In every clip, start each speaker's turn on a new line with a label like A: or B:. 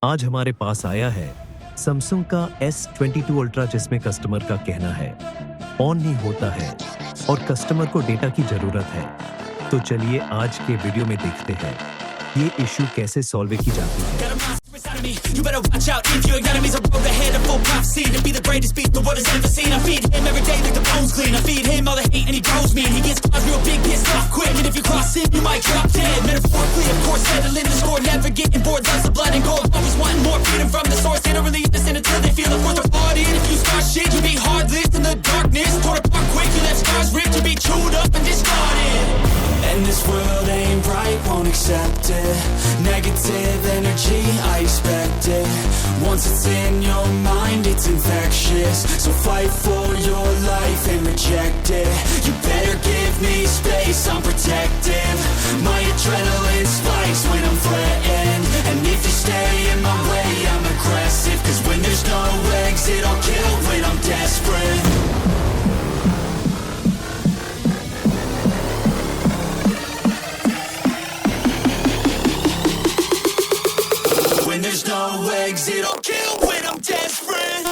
A: आज हमारे पास आया है सैमसंग का S22 अल्ट्रा, जिसमें कस्टमर का कहना है ऑन नहीं होता है और कस्टमर को डेटा की जरूरत है। तो चलिए आज के वीडियो में देखते हैं ये इश्यू कैसे सॉल्व की जाती है।
B: You better watch out if your enemies are road ahead of full prophecy to be the greatest beast the world has ever seen. I feed him every day like the bones clean. I feed him all the hate and he goes mean. He gets cause real big, pissed off quick, and if you cross him, you might drop dead. Metaphorically, of course, settling the score, never getting bored. Loves the blood and gold, always wanting more freedom from the source. They don't really listen until they feel the force of bought in. If you start shit, you be heartless in the darkness. Torn apart quick, you left scars ripped, you be chewed up and discarded. And this world ain't right, won't accept it. Negative energy, I expect it. Once it's in your mind, it's infectious. So fight for your life and reject it. You better give me space, I'm protective. My adrenaline spikes when I'm threatened. And if you stay in my way, I'm aggressive. Cause when there's no exit, I'll kill when I'm desperate. There's no exit, I'll kill when I'm desperate.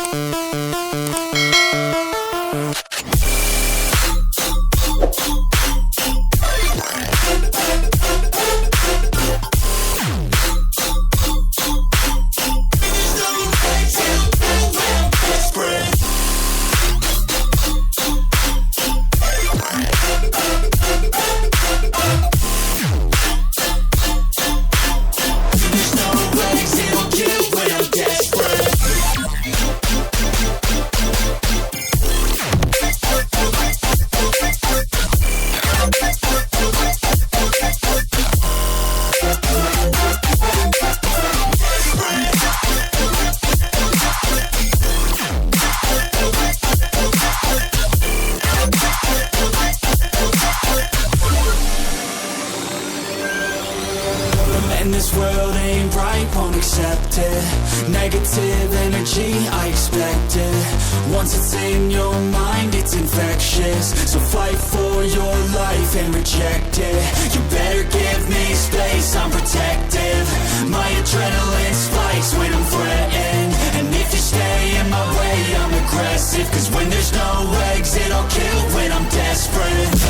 B: And this world ain't right, won't accept it. Negative energy, I expect it. Once it's in your mind, it's infectious. So fight for your life and reject it. You better give me space, I'm protective. My adrenaline spikes when I'm threatened. And if you stay in my way, I'm aggressive. Cause when there's no exit, I'll kill when I'm desperate.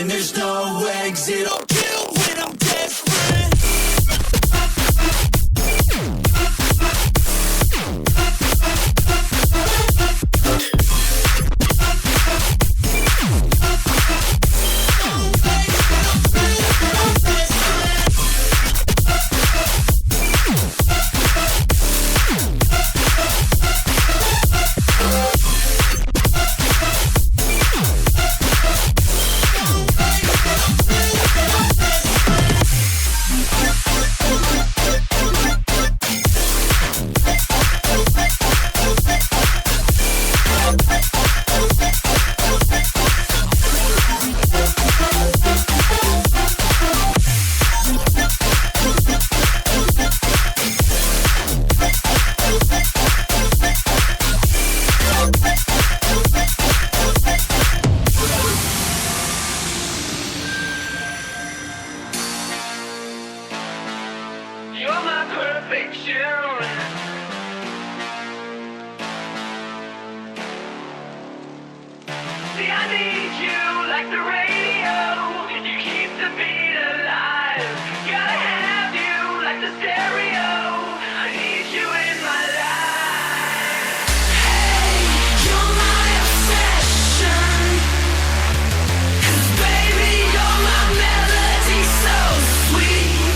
B: There's no exit, I'll kill when I'm desperate. See, I need you like the radio. You keep the beat alive. Gotta have you like the stereo. I need you in my life. Hey, you're my obsession. 'Cause baby, you're my melody so sweet.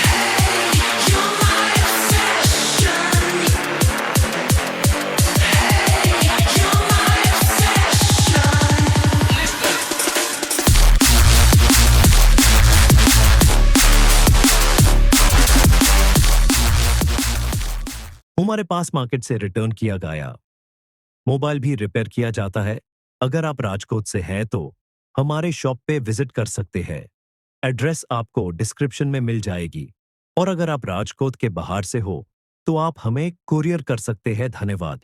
B: Hey, you're my obsession.
A: हमारे पास market से return किया गया mobile भी repair किया जाता है। अगर आप राजकोट से हैं तो हमारे शॉप पे विजिट कर सकते हैं। एड्रेस आपको डिस्क्रिप्शन में मिल जाएगी। और अगर आप राजकोट के बाहर से हो तो आप हमें कुरियर कर सकते हैं। धन्यवाद।